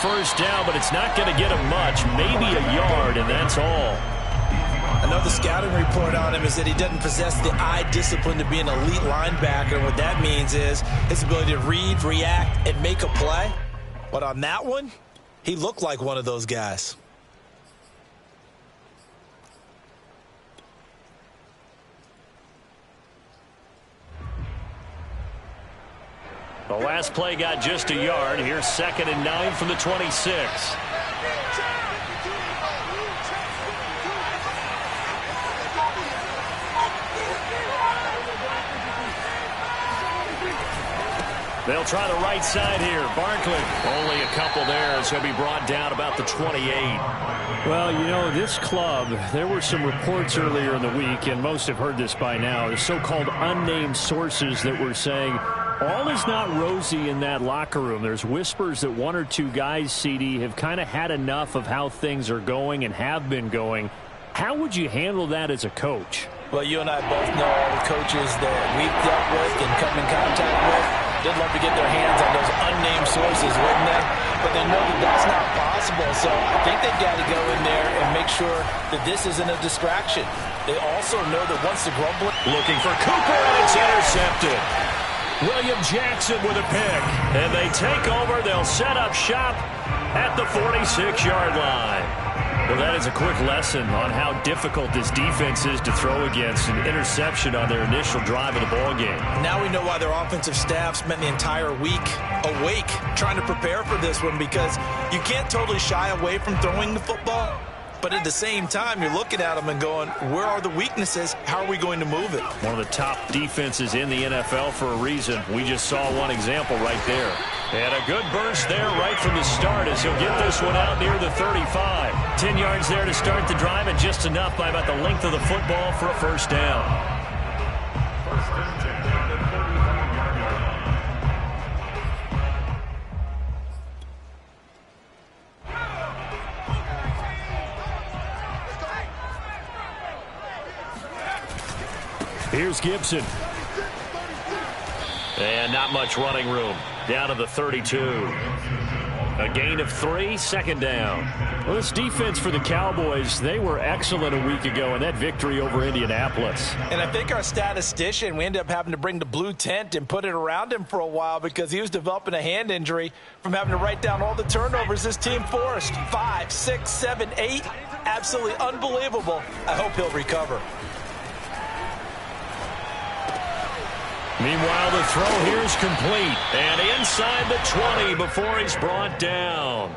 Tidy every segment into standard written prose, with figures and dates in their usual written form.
first down, but it's not going to get him much, maybe a yard, and that's all. I know the scouting report on him is that he doesn't possess the eye discipline to be an elite linebacker. And what that means is his ability to read, react, and make a play. But on that one, he looked like one of those guys. The last play got just a yard. Here's 2nd and 9 from the 26. They'll try the right side here. Barkley, only a couple there as he'll be brought down about the 28. Well, you know, this club, there were some reports earlier in the week, and most have heard this by now, the so-called unnamed sources that were saying all is not rosy in that locker room. There's whispers that one or two guys, CD, have kind of had enough of how things are going and have been going. How would you handle that as a coach? Well, you and I both know all the coaches that we've dealt with and come in contact with. They'd love to get their hands on those unnamed sources, wouldn't they? But they know that that's not possible. So I think they've got to go in there and make sure that this isn't a distraction. They also know that once the grumbling... Looking for Cooper, and it's intercepted. William Jackson with a pick. And they take over. They'll set up shop at the 46-yard line. Well, that is a quick lesson on how difficult this defense is to throw against. An interception on their initial drive of the ballgame. Now we know why their offensive staff spent the entire week awake trying to prepare for this one, because you can't totally shy away from throwing the football. But at the same time, you're looking at them and going, where are the weaknesses? How are we going to move it? One of the top defenses in the NFL for a reason. We just saw one example right there. And a good burst there right from the start as he'll get this one out near the 35. 10 yards there to start the drive, and just enough by about the length of the football for a first down. Here's Gibson. And not much running room. Down to the 32. A gain of 3, 2nd down. Well, this defense for the Cowboys, they were excellent a week ago in that victory over Indianapolis. And I think our statistician, we ended up having to bring the blue tent and put it around him for a while because he was developing a hand injury from having to write down all the turnovers this team forced. 5, 6, 7, 8. Absolutely unbelievable. I hope he'll recover. Meanwhile, the throw here is complete. And inside the 20 before he's brought down.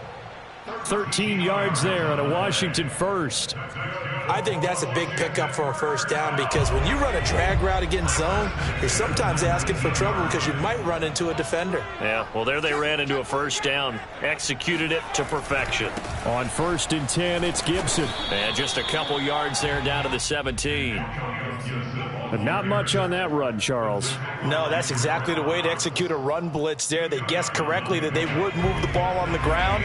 13 yards there on a Washington first. I think that's a big pickup for a first down, because when you run a drag route against zone, you're sometimes asking for trouble because you might run into a defender. Yeah, well, there they ran into a first down. Executed it to perfection. On 1st and 10, it's Gibson. And just a couple yards there down to the 17. But not much on that run, Charles. No, that's exactly the way to execute a run blitz there. They guessed correctly that they would move the ball on the ground,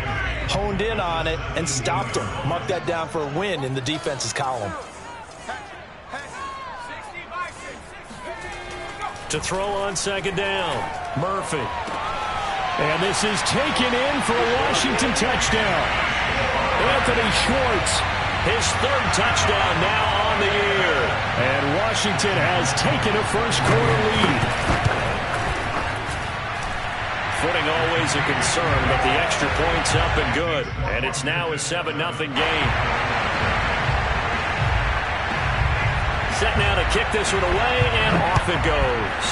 honed in on it, and stopped them. Mark that down for a win in the defense's column. To throw on 2nd down, Murphy. And this is taken in for a Washington touchdown. Anthony Schwartz, his 3rd touchdown now on the year. And Washington has taken a first-quarter lead. Footing always a concern, but the extra point's up and good. And it's now a 7-0 game. Set now to kick this one away, and off it goes.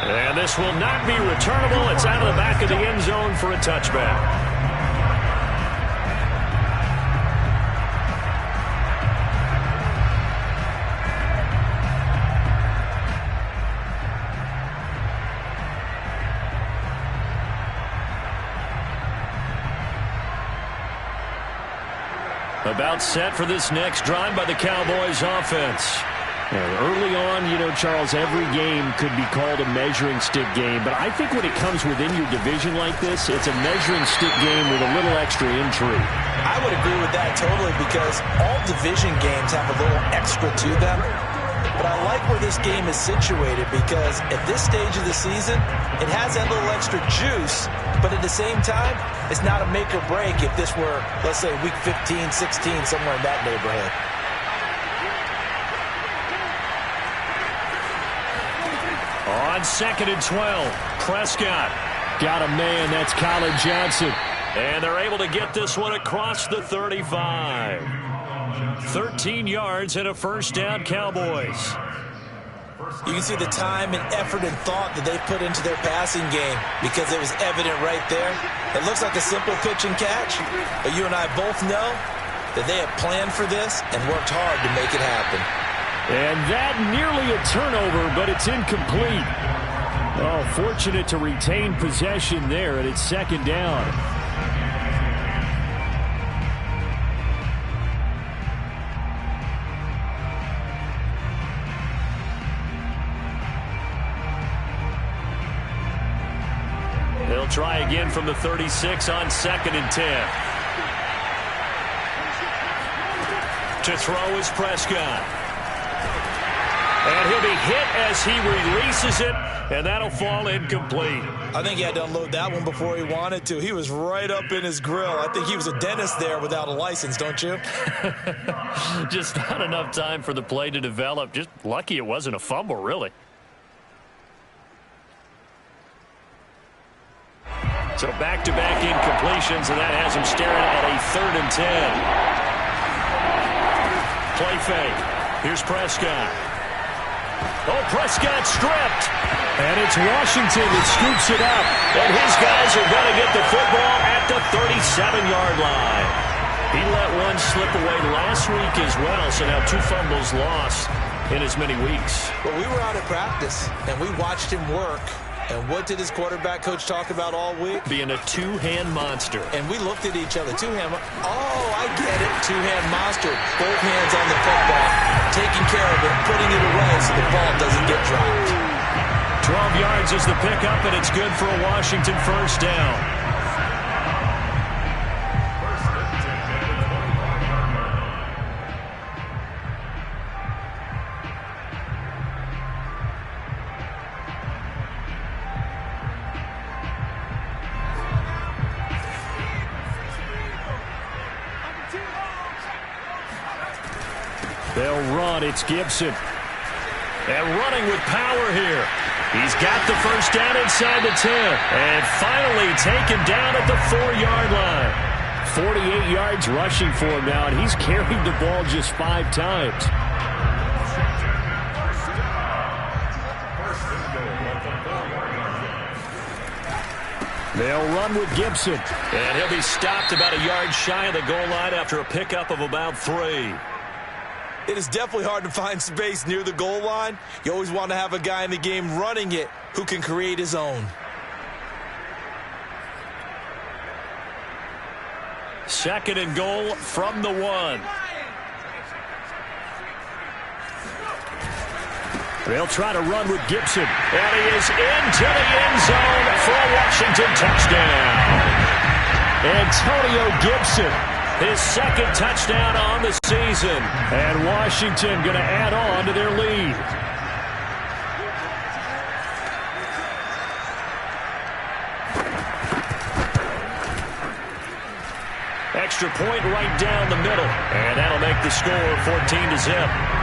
And this will not be returnable. It's out of the back of the end zone for a touchback. About set for this next drive by the Cowboys offense. Early on, you know, Charles, every game could be called a measuring stick game. But I think when it comes within your division like this, it's a measuring stick game with a little extra intrigue. I would agree with that totally, because all division games have a little extra to them. But I like where this game is situated because at this stage of the season, it has that little extra juice, but at the same time, it's not a make or break if this were, let's say, week 15, 16, somewhere in that neighborhood. On 2nd and 12, Prescott. Got a man, that's Colin Johnson. And they're able to get this one across the 35. 13 yards and a first down, Cowboys. You can see the time and effort and thought that they put into their passing game because it was evident right there. It looks like a simple pitch and catch, but you and I both know that they have planned for this and worked hard to make it happen. And that nearly a turnover, but it's incomplete. Oh, fortunate to retain possession there, and it's 2nd down. They'll try again from the 36 on 2nd and 10. To throw is Prescott. And he'll be hit as he releases it, and that'll fall incomplete. I think he had to unload that one before he wanted to. He was right up in his grill. I think he was a dentist there without a license, don't you? Just not enough time for the play to develop. Just lucky it wasn't a fumble, really. So back-to-back incompletions, and that has him staring at a 3rd and 10. Play fake. Here's Prescott. Oh, Prescott stripped. And it's Washington that scoops it up. And his guys are going to get the football at the 37-yard line. He let one slip away last week as well, so now 2 fumbles lost in as many weeks. Well, we were out at practice, and we watched him work. And what did his quarterback coach talk about all week? Being a two-hand monster. And we looked at each other. Two-hand. Oh, I get it. Two-hand monster. Both hands on the football, taking care of it, putting it away so the ball doesn't get dropped. 12 yards is the pickup, and it's good for a Washington first down. They'll run. It's Gibson. And running with power here. He's got the first down inside the 10. And finally taken down at the 4-yard line. 48 yards rushing for him now, and he's carried the ball just 5 times. They'll run with Gibson. And he'll be stopped about a yard shy of the goal line after a pickup of about 3. It is definitely hard to find space near the goal line. You always want to have a guy in the game running it who can create his own. 2nd and goal from the 1. They'll try to run with Gibson. And he is into the end zone for a Washington touchdown. Antonio Gibson. His 2nd touchdown on the season. And Washington going to add on to their lead. Extra point right down the middle. And that'll make the score 14-0.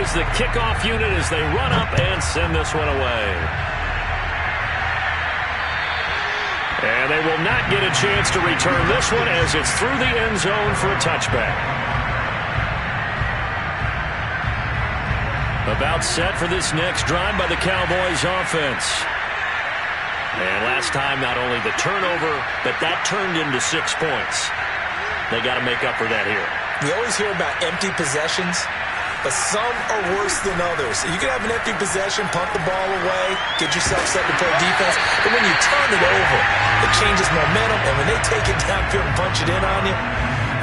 Is the kickoff unit as they run up and send this one away. And they will not get a chance to return this one as it's through the end zone for a touchback. About set for this next drive by the Cowboys offense. And last time, not only the turnover, but that turned into 6 points. They got to make up for that here. We always hear about empty possessions, but some are worse than others. You can have an empty possession, punt the ball away, get yourself set to play defense, but when you turn it over, it changes momentum, and when they take it downfield and punch it in on you,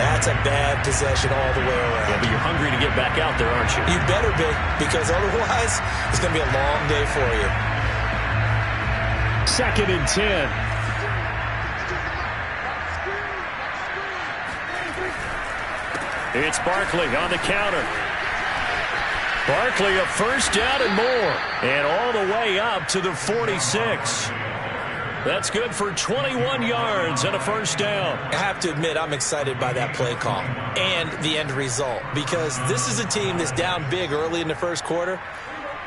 that's a bad possession all the way around. Yeah, but you're hungry to get back out there, aren't you? You better be, because otherwise, it's going to be a long day for you. 2nd and 10. It's Barkley on the counter. Barkley a first down and more. And all the way up to the 46. That's good for 21 yards and a first down. I have to admit, I'm excited by that play call and the end result, because this is a team that's down big early in the first quarter,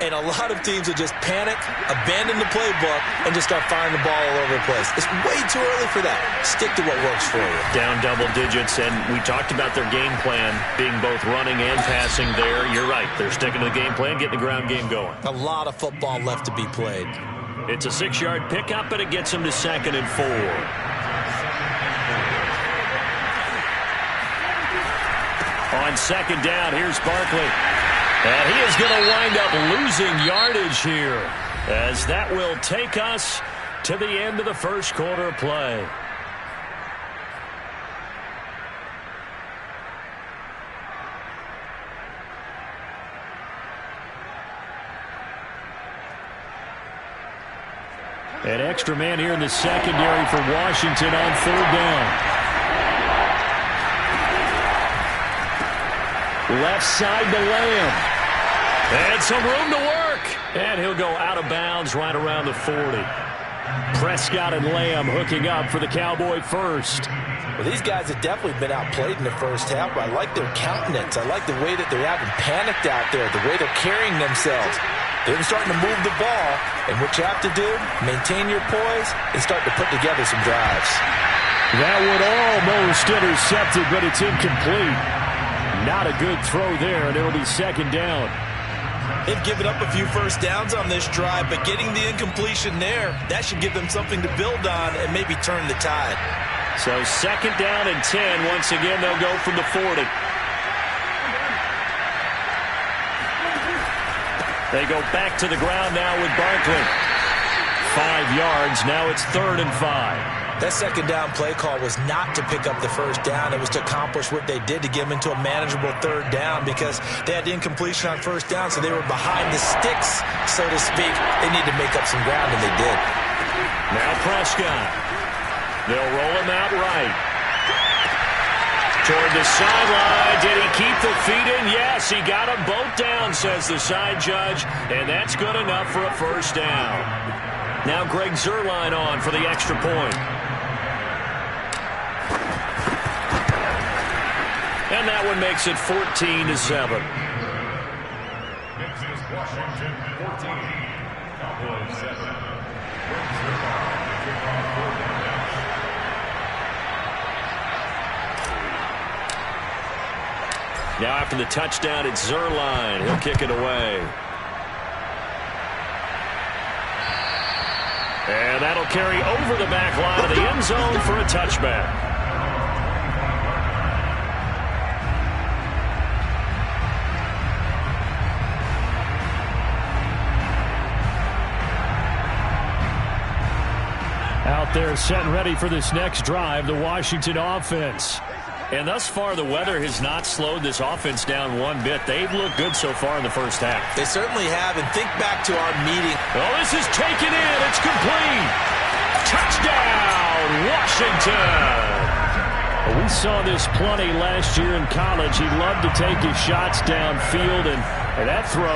and a lot of teams will just panic, abandon the playbook, and just start firing the ball all over the place. It's way too early for that. Stick to what works for you. Down double digits, and we talked about their game plan being both running and passing there. You're right. They're sticking to the game plan, getting the ground game going. A lot of football left to be played. It's a 6-yard pickup, and it gets them to 2nd and 4. On 2nd down, here's Barkley. And he is going to wind up losing yardage here, as that will take us to the end of the first quarter of play. An extra man here in the secondary for Washington on 3rd down. Left side to Lamb. And some room to work. And he'll go out of bounds right around the 40. Prescott and Lamb hooking up for the Cowboy first. Well, these guys have definitely been outplayed in the first half, but I like their countenance. I like the way that they're having panicked out there, the way they're carrying themselves. They're starting to move the ball, and what you have to do, maintain your poise and start to put together some drives. That would almost intercepted, but it's incomplete. Not a good throw there, and it'll be 2nd down. They've given up a few first downs on this drive, but getting the incompletion there, that should give them something to build on and maybe turn the tide. So 2nd down and 10. Once again, they'll go from the 40. They go back to the ground now with Barkley. 5 yards. Now it's 3rd and 5. That 2nd down play call was not to pick up the first down. It was to accomplish what they did, to get them into a manageable 3rd down, because they had incompletion on 1st down, so they were behind the sticks, so to speak. They need to make up some ground, and they did. Now Prescott. They'll roll him out right. Toward the sideline. Did he keep the feet in? Yes, he got them both down, says the side judge, and that's good enough for a first down. Now Greg Zuerlein on for the extra point. And that one makes it 14-7. This is Washington 14, Cowboys 7. Now after the touchdown, it's Zuerlein. He'll kick it away. And that'll carry over the back line of the end zone for a touchback. Out there set and ready for this next drive, the Washington offense. And thus far, the weather has not slowed this offense down one bit. They've looked good so far in the first half. They certainly have, and think back to our meeting. Oh, this is taken in. It's complete. Touchdown, Washington. We saw this plenty last year in college. He loved to take his shots downfield, and that throw,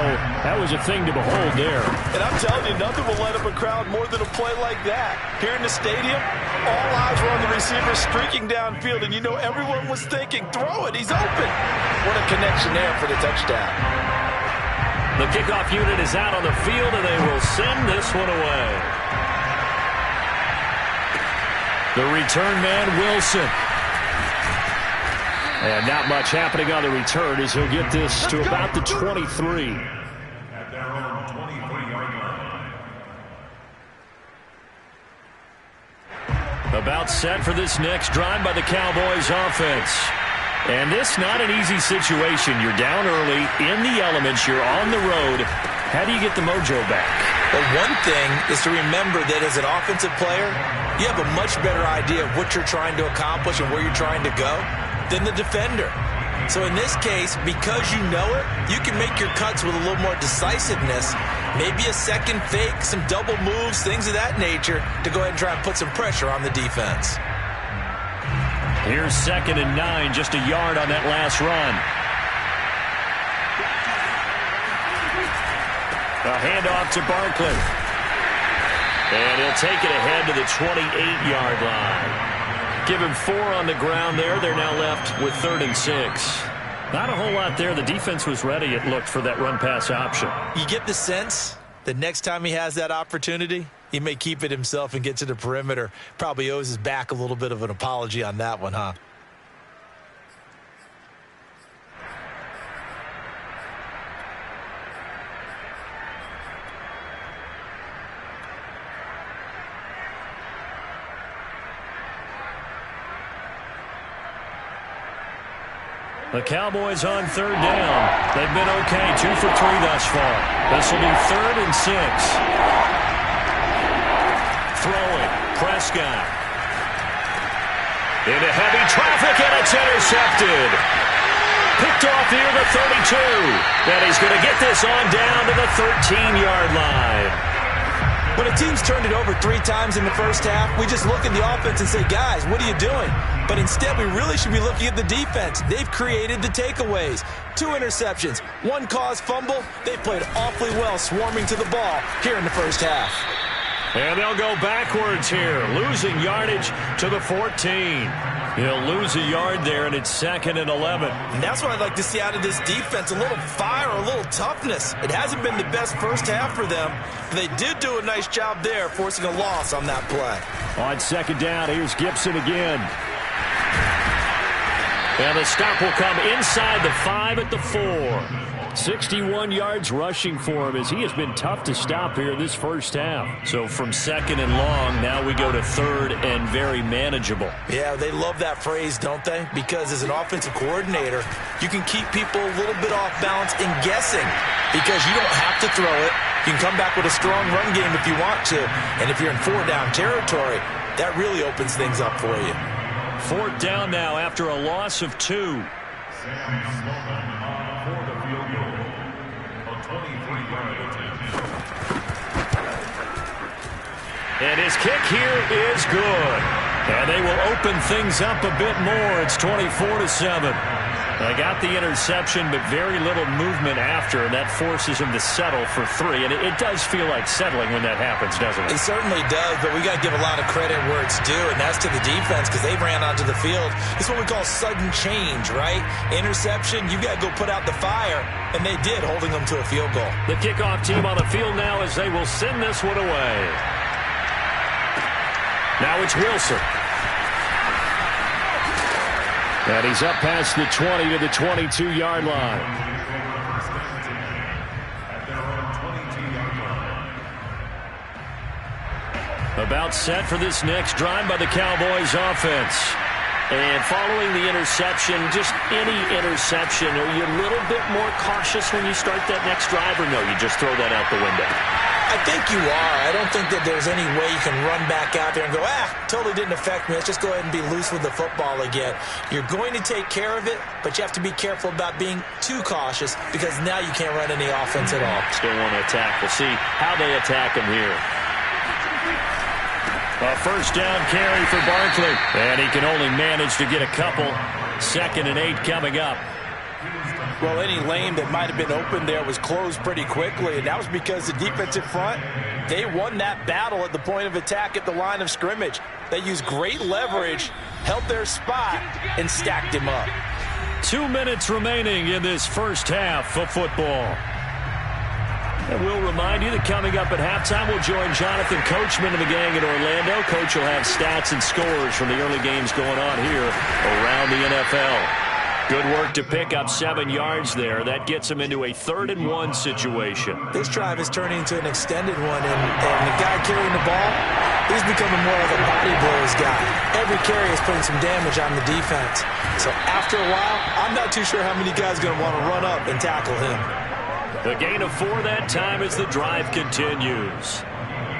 that was a thing to behold there. And I'm telling you, nothing will light up a crowd more than a play like that. Here in the stadium, all eyes were on the receiver streaking downfield, and you know everyone was thinking, throw it, he's open. What a connection there for the touchdown. The kickoff unit is out on the field, and they will send this one away. The return man, Wilson. And not much happening on the return as he'll get this to about the 23. At their own 23-yard line. About set for this next drive by the Cowboys offense. And this not an easy situation. You're down early, in the elements, you're on the road. How do you get the mojo back? Well, one thing is to remember that as an offensive player, you have a much better idea of what you're trying to accomplish and where you're trying to go than the defender. So in this case, because you know it, you can make your cuts with a little more decisiveness maybe a second fake, some double moves, things of that nature to go ahead and try and put some pressure on the defense. Here's 2nd and 9, just a yard on that last run. A handoff to Barkley. And he'll take it ahead to the 28-yard line. Give him 4 on the ground there. They're now left with 3rd and 6. Not a whole lot there. The defense was ready, it looked, for that run-pass option. You get the sense that next time he has that opportunity, he may keep it himself and get to the perimeter. Probably owes his back a little bit of an apology on that one, huh? The Cowboys on 3rd down. They've been okay, 2 for 3 thus far. This will be 3rd and 6. Throwing, Prescott. Into heavy traffic, and it's intercepted. Picked off near the 32. And he's going to get this on down to the 13-yard line. When a team's turned it over 3 times in the first half, we just look at the offense and say, guys, what are you doing? But instead, we really should be looking at the defense. They've created the takeaways. 2 interceptions, 1 caused fumble. They played awfully well swarming to the ball here in the first half. And they'll go backwards here, losing yardage to the 14. He'll lose a yard there, and it's 2nd and 11. And that's what I'd like to see out of this defense, a little fire, a little toughness. It hasn't been the best first half for them, but they did do a nice job there, forcing a loss on that play. On 2nd down, here's Gibson again. And the stop will come inside the 5 at the 4. 61 yards rushing for him as he has been tough to stop here in this first half. So from 2nd and long, now we go to 3rd and very manageable. Yeah, they love that phrase, don't they? Because as an offensive coordinator, you can keep people a little bit off balance and guessing because you don't have to throw it. You can come back with a strong run game if you want to. And if you're in 4-down territory, that really opens things up for you. 4th down now after a loss of 2. And his kick here is good. And they will open things up a bit more. It's 24-7. They got the interception, but very little movement after, and that forces him to settle for 3. And it does feel like settling when that happens, doesn't it? It certainly does, but we got to give a lot of credit where it's due, and that's to the defense because they ran onto the field. It's what we call sudden change, right? Interception, you got to go put out the fire, and they did, holding them to a field goal. The kickoff team on the field now as they will send this one away. Now it's Wilson. And he's up past the 20 to the 22-yard line. About set for this next drive by the Cowboys offense. And following the interception, just any interception, are you a little bit more cautious when you start that next drive, or no, you just throw that out the window? I think you are. I don't think that there's any way you can run back out there and go, totally didn't affect me. Let's just go ahead and be loose with the football again. You're going to take care of it, but you have to be careful about being too cautious because now you can't run any offense at all. Still want to attack. We'll see how they attack him here. A 1st down carry for Barkley. And he can only manage to get a couple. 2nd and 8 coming up. Well, any lane that might have been open there was closed pretty quickly, and that was because the defensive front, they won that battle at the point of attack at the line of scrimmage. They used great leverage, held their spot, and stacked him up. 2 minutes remaining in this first half of football. And we'll remind you that coming up at halftime, we'll join Jonathan Coachman and the gang in Orlando. Coach will have stats and scores from the early games going on here around the NFL. Good work to pick up 7 yards there. That gets him into a 3rd and 1 situation. This drive is turning into an extended one, and the guy carrying the ball, he's becoming more of a body blows guy. Every carry is putting some damage on the defense. So after a while, I'm not too sure how many guys are going to want to run up and tackle him. The gain of 4 that time as the drive continues.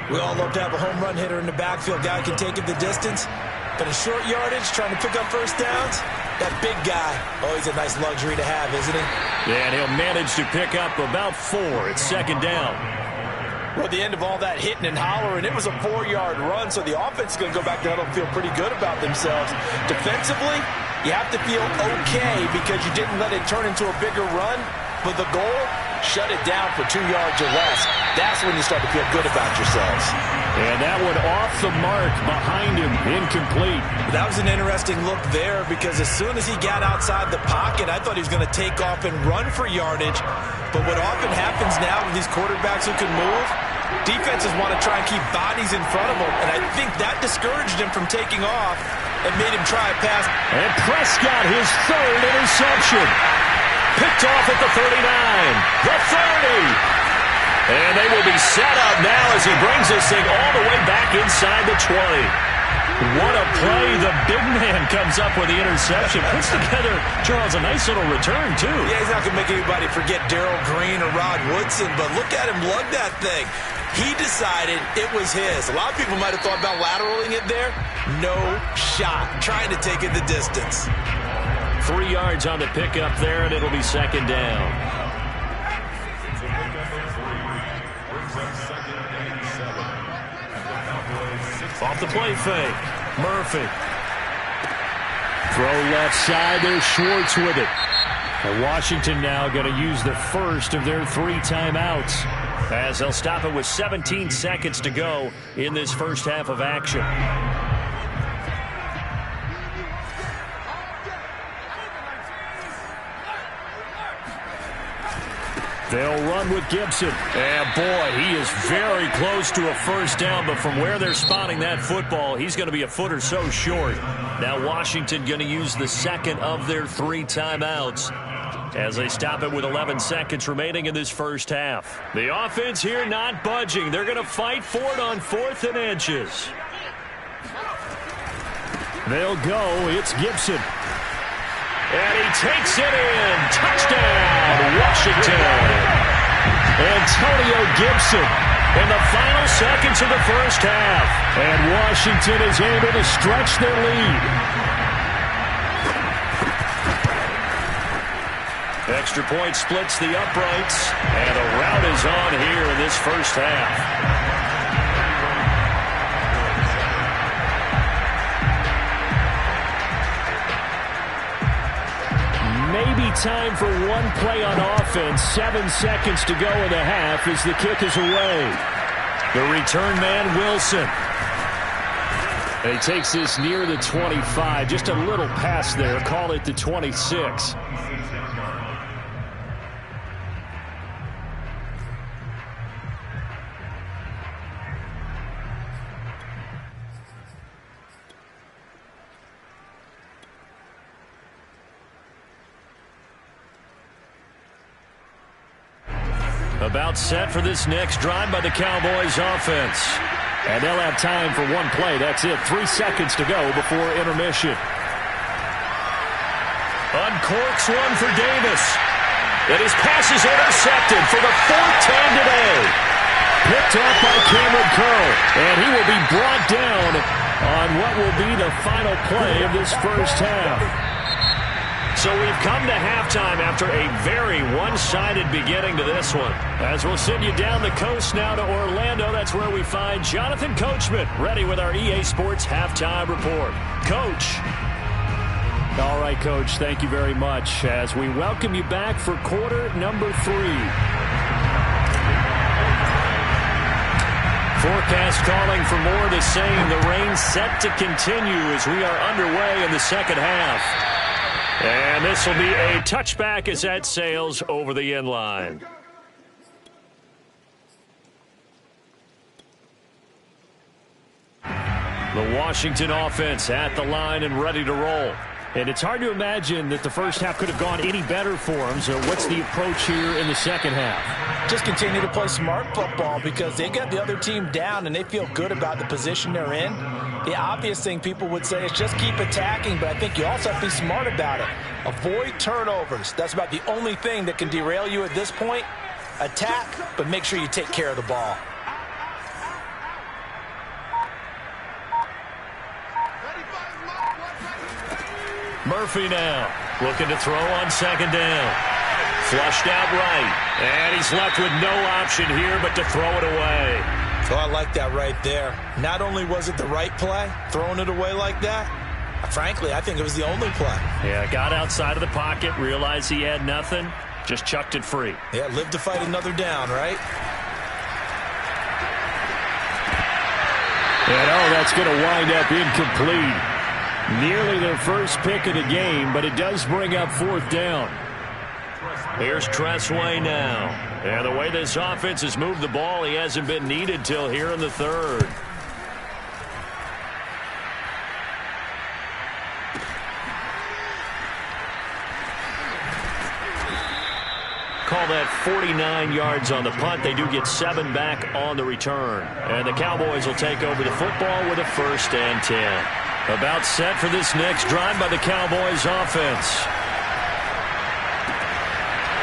We all love to have a home run hitter in the backfield. Guy can take it the distance. But in short yardage, trying to pick up first downs, that big guy, he's a nice luxury to have, isn't he? Yeah, and he'll manage to pick up about 4. It's 2nd down. Well, the end of all that hitting and hollering, it was a 4-yard run, so the offense is going to go back to huddle and feel pretty good about themselves. Defensively, you have to feel okay because you didn't let it turn into a bigger run, but the goal, shut it down for 2 yards or less. That's when you start to feel good about yourselves. And that one off the mark behind him, incomplete. That was an interesting look there because as soon as he got outside the pocket, I thought he was going to take off and run for yardage. But what often happens now with these quarterbacks who can move, defenses want to try and keep bodies in front of them, and I think that discouraged him from taking off and made him try a pass. And Prescott, his third interception. Picked off at the 39, the 30. And they will be set up now as he brings this thing all the way back inside the 20. What a play. The big man comes up with the interception. Puts together, Charles, a nice little return, too. Yeah, he's not going to make anybody forget Darrell Green or Rod Woodson, but look at him lug that thing. He decided it was his. A lot of people might have thought about lateraling it there. No shot. Trying to take it the distance. 3 yards on the pickup there, and it'll be second down. Off the play fake. Murphy. Throw left side. There's Schwartz with it. And Washington now going to use the first of their 3 timeouts, as they'll stop it with 17 seconds to go in this first half of action. They'll run with Gibson. And boy, he is very close to a first down, but from where they're spotting that football, he's going to be a foot or so short. Now Washington going to use the second of their 3 timeouts as they stop it with 11 seconds remaining in this first half. The offense here not budging. They're going to fight for it on 4th and inches. They'll go. It's Gibson. And he takes it in. Touchdown, Washington. Antonio Gibson in the final seconds of the first half. And Washington is able to stretch their lead. Extra point splits the uprights. And a rout is on here in this first half. Maybe time for one play on offense. 7 seconds to go in the half as the kick is away. The return man, Wilson. And he takes this near the 25. Just a little past there. Call it the 26. About set for this next drive by the Cowboys offense. And they'll have time for one play. That's it. 3 seconds to go before intermission. Uncorks one for Davis. And his pass is intercepted for the 4th time today. Picked off by Cameron Curl. And he will be brought down on what will be the final play of this first half. So we've come to halftime after a very one-sided beginning to this one. As we'll send you down the coast now to Orlando, that's where we find Jonathan Coachman ready with our EA Sports Halftime Report. Coach. All right, Coach, thank you very much as we welcome you back for quarter number 3. Forecast calling for more of the same. The rain set to continue as we are underway in the second half. And this will be a touchback as that sails over the end line. The Washington offense at the line and ready to roll. And it's hard to imagine that the first half could have gone any better for them. So what's the approach here in the second half? Just continue to play smart football because they got the other team down and they feel good about the position they're in. The obvious thing people would say is just keep attacking, but I think you also have to be smart about it. Avoid turnovers. That's about the only thing that can derail you at this point. Attack, but make sure you take care of the ball. Murphy now looking to throw on second down. Flushed out right. And he's left with no option here but to throw it away. So I like that right there. Not only was it the right play, throwing it away like that, frankly, I think it was the only play. Yeah, got outside of the pocket, realized he had nothing, just chucked it free. Yeah, live to fight another down, right? And that's going to wind up incomplete. Nearly their first pick of the game, but it does bring up fourth down. Here's Tressway now. And the way this offense has moved the ball, he hasn't been needed till here in the third. Call that 49 yards on the punt. They do get 7 back on the return. And the Cowboys will take over the football with a 1st and 10. About set for this next drive by the Cowboys offense.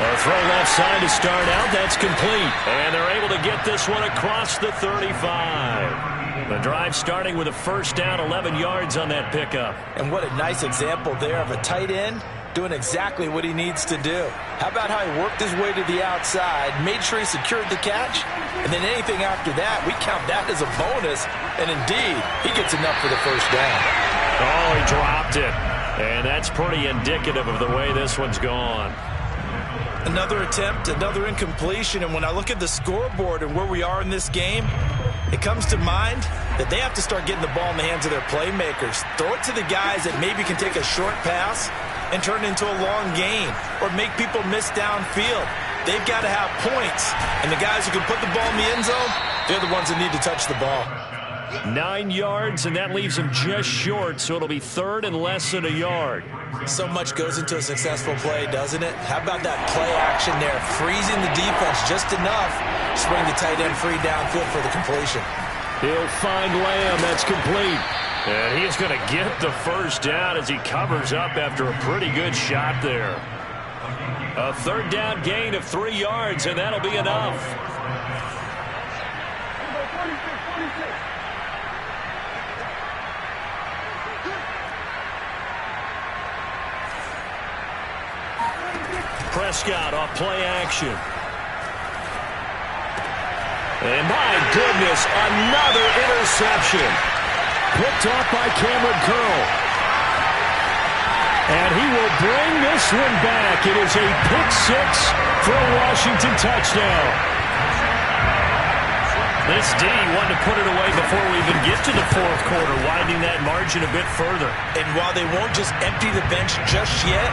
A throw left side to start out. That's complete. And they're able to get this one across the 35. The drive starting with a 1st down, 11 yards on that pickup. And what a nice example there of a tight end doing exactly what he needs to do. How about how he worked his way to the outside, made sure he secured the catch, and then anything after that, we count that as a bonus. And indeed, he gets enough for the 1st down. Oh, he dropped it. And that's pretty indicative of the way this one's gone. Another attempt, another incompletion, and when I look at the scoreboard and where we are in this game, it comes to mind that they have to start getting the ball in the hands of their playmakers. Throw it to the guys that maybe can take a short pass and turn it into a long gain or make people miss downfield. They've got to have points, and the guys who can put the ball in the end zone, they're the ones that need to touch the ball. 9 yards, and that leaves them just short, so it'll be 3rd and less than a yard. So much goes into a successful play, doesn't it? How about that play action there, freezing the defense just enough to bring the tight end free downfield for the completion. He'll find Lamb. That's complete. And he's going to get the 1st down as he covers up after a pretty good shot there. A 3rd down gain of 3 yards, and that'll be enough. Prescott off play action. And my goodness, another interception. Picked off by Cameron Curl. And he will bring this one back. It is a pick-6 for a Washington touchdown. This D wanted to put it away before we even get to the 4th quarter, widening that margin a bit further. And while they won't just empty the bench just yet,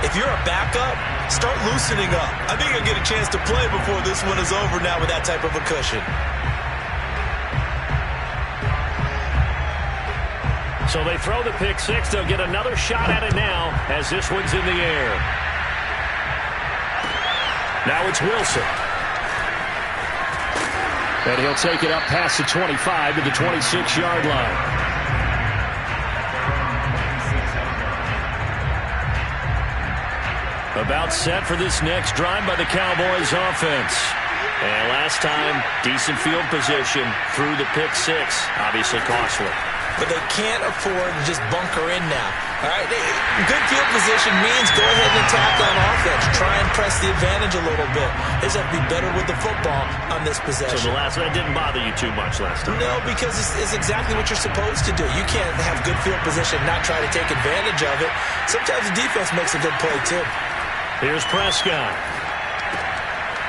if you're a backup, start loosening up. I think you'll get a chance to play before this one is over now with that type of a cushion. So they throw the pick-6. They'll get another shot at it now as this one's in the air. Now it's Wilson. And he'll take it up past the 25 to the 26-yard line. About set for this next drive by the Cowboys offense. And last time, decent field position through the pick-6. Obviously costly. But they can't afford to just bunker in now. All right, good field position means go ahead and attack on offense. Try and press the advantage a little bit. They just have to be better with the football on this possession. So the last one didn't bother you too much last time? No, because it's exactly what you're supposed to do. You can't have good field position and not try to take advantage of it. Sometimes the defense makes a good play, too. Here's Prescott.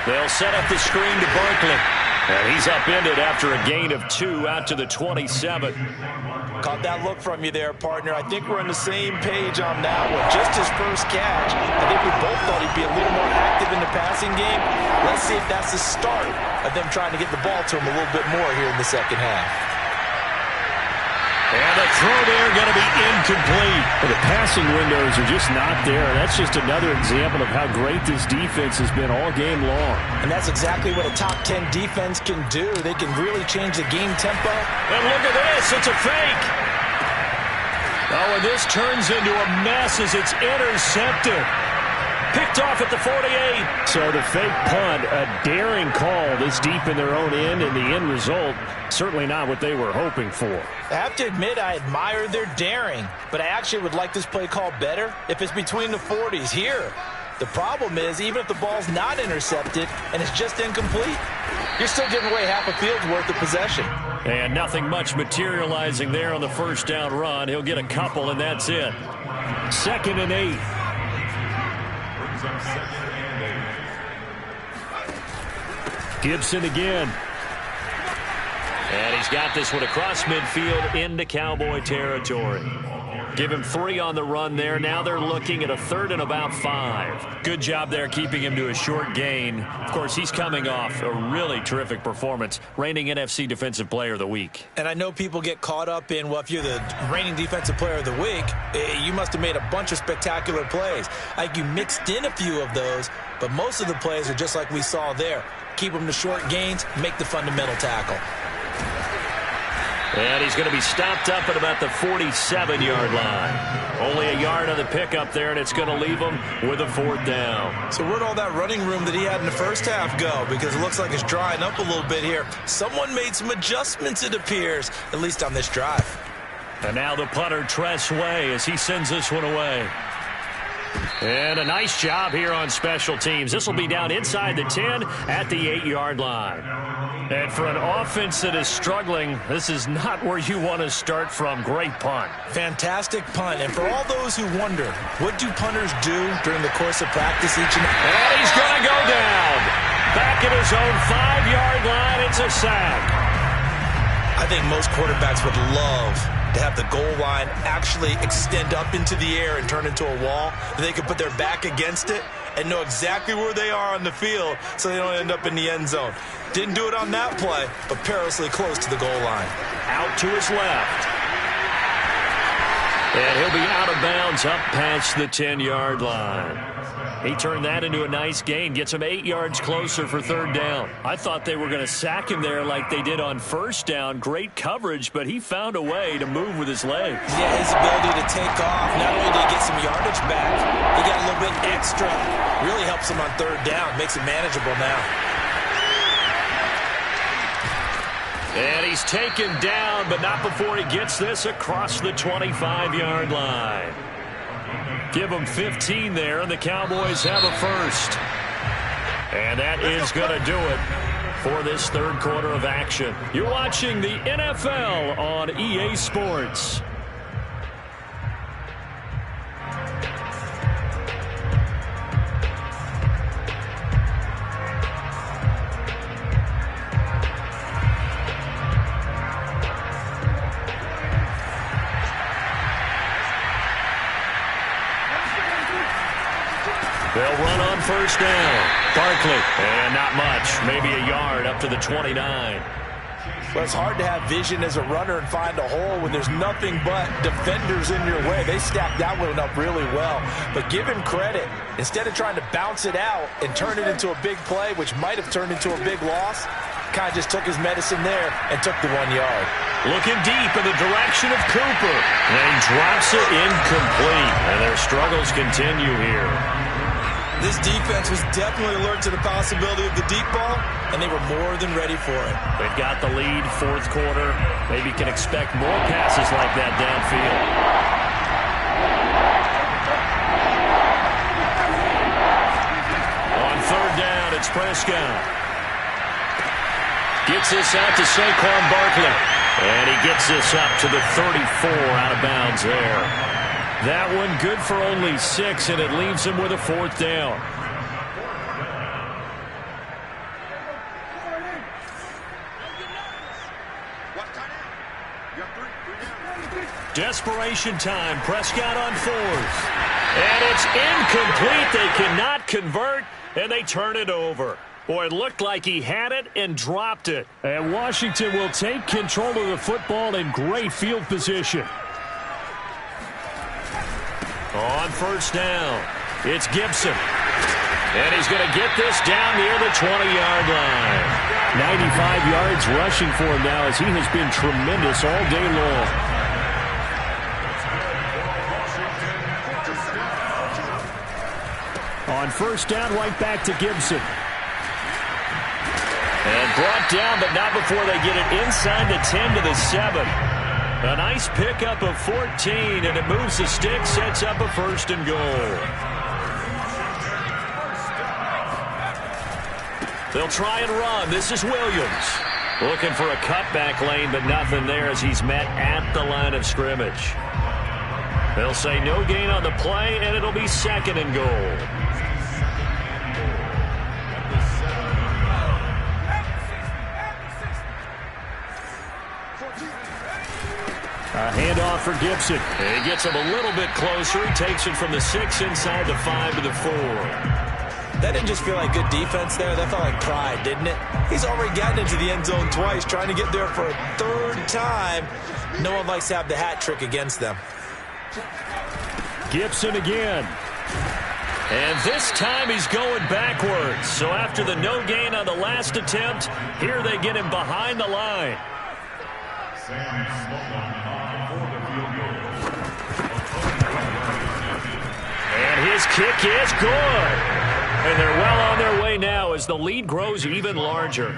They'll set up the screen to Barkley. And he's upended after a gain of 2 out to the 27. Caught that look from you there, partner. I think we're on the same page on that one. Just his first catch. I think we both thought he'd be a little more active in the passing game. Let's see if that's the start of them trying to get the ball to him a little bit more here in the second half. And the throw there going to be incomplete. Well, the passing windows are just not there. That's just another example of how great this defense has been all game long. And that's exactly what a top 10 defense can do. They can really change the game tempo. And look at this. It's a fake. Oh, and this turns into a mess as it's intercepted. Picked off at the 48. So the fake punt, a daring call this deep in their own end, and the end result, certainly not what they were hoping for. I have to admit I admire their daring, but I actually would like this play called better if it's between the 40s. Here, The problem is, even if the ball's not intercepted and it's just incomplete, you're still giving away half a field's worth of possession. And nothing much materializing there on the first down run. He'll get a couple, and that's it. 2nd and 8. Brings up 2nd and 8. Gibson again. And he's got this one across midfield into Cowboy territory. Give him 3 on the run there. Now they're looking at a 3rd and about 5. Good job there keeping him to a short gain. Of course, he's coming off a really terrific performance, reigning NFC Defensive Player of the Week. And I know people get caught up in, well, if you're the reigning Defensive Player of the Week, you must have made a bunch of spectacular plays. I think you mixed in a few of those, but most of the plays are just like we saw there. Keep them to short gains, make the fundamental tackle. And he's going to be stopped up at about the 47-yard line. Only a yard on the pickup there, and it's going to leave him with a 4th down. So where'd all that running room that he had in the first half go? Because it looks like it's drying up a little bit here. Someone made some adjustments, it appears, at least on this drive. And now the punter, Tress Way, as he sends this one away. And a nice job here on special teams. This will be down inside the 10 at the 8-yard line. And for an offense that is struggling, this is not where you want to start from. Great punt. Fantastic punt. And for all those who wonder, what do punters do during the course of practice each and he's going to go down. Back at his own 5-yard line. It's a sack. I think most quarterbacks would love to have the goal line actually extend up into the air and turn into a wall. They could put their back against it and know exactly where they are on the field so they don't end up in the end zone. Didn't do it on that play, but perilously close to the goal line. Out to his left. And he'll be out of bounds up past the 10-yard line. He turned that into a nice gain, gets him 8 yards closer for 3rd down. I thought they were going to sack him there like they did on 1st down. Great coverage, but he found a way to move with his legs. Yeah, his ability to take off, not only did he get some yardage back, he got a little bit extra. Really helps him on 3rd down, makes it manageable now. And he's taken down, but not before he gets this across the 25-yard line. Give them 15 there, and the Cowboys have a 1st. And that is going to do it for this 3rd quarter of action. You're watching the NFL on EA Sports. They'll run on 1st down. Barkley, and not much. Maybe a yard up to the 29. Well, it's hard to have vision as a runner and find a hole when there's nothing but defenders in your way. They stacked that one up really well. But give him credit. Instead of trying to bounce it out and turn it into a big play, which might have turned into a big loss, kind of just took his medicine there and took the 1 yard. Looking deep in the direction of Cooper. And he drops it incomplete. And their struggles continue here. This defense was definitely alert to the possibility of the deep ball, and they were more than ready for it. They've got the lead, 4th quarter. Maybe can expect more passes like that downfield. On 3rd down, it's Prescott. Gets this out to Saquon Barkley. And he gets this up to the 34 out of bounds there. That one good for only 6, and it leaves him with a 4th down. Desperation time. Prescott on 4th. And it's incomplete. They cannot convert, and they turn it over. Boy, it looked like he had it and dropped it. And Washington will take control of the football in great field position. On 1st down, it's Gibson. And he's going to get this down near the 20-yard line. 95 yards rushing for him now as he has been tremendous all day long. On 1st down, right back to Gibson. And brought down, but not before they get it inside the 10 to the 7. A nice pickup of 14, and it moves the stick, sets up a 1st and goal. They'll try and run. This is Williams. Looking for a cutback lane, but nothing there as he's met at the line of scrimmage. They'll say no gain on the play, and it'll be 2nd and goal. A handoff for Gibson. And he gets him a little bit closer. He takes it from the 6 inside the 5 to the 4. That didn't just feel like good defense there. That felt like pride, didn't it? He's already gotten into the end zone twice, trying to get there for a 3rd time. No one likes to have the hat trick against them. Gibson again. And this time he's going backwards. So after the no gain on the last attempt, here they get him behind the line. And his kick is good. And they're well on their way now as the lead grows even larger.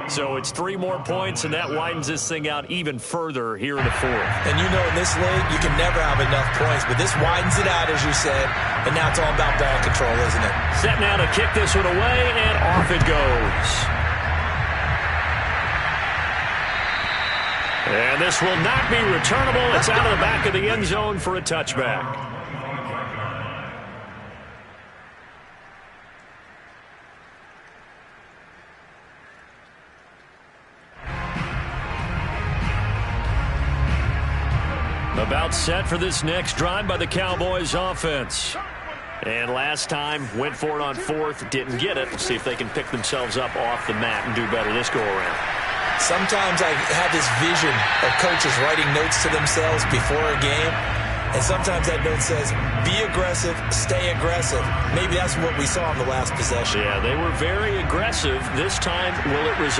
So it's 3 more points, and that widens this thing out even further here in the 4th. And you know in this league, you can never have enough points, but this widens it out, as you said, and now it's all about ball control, isn't it? Set now to kick this one away, and off it goes. And this will not be returnable. It's out of the back of the end zone for a touchback. About set for this next drive by the Cowboys offense. And last time, went for it on 4th, didn't get it. See if they can pick themselves up off the mat and do better this go-around. Sometimes I have this vision of coaches writing notes to themselves before a game, and sometimes that note says, be aggressive, stay aggressive. Maybe that's what we saw in the last possession. Yeah, they were very aggressive. This time, will it result?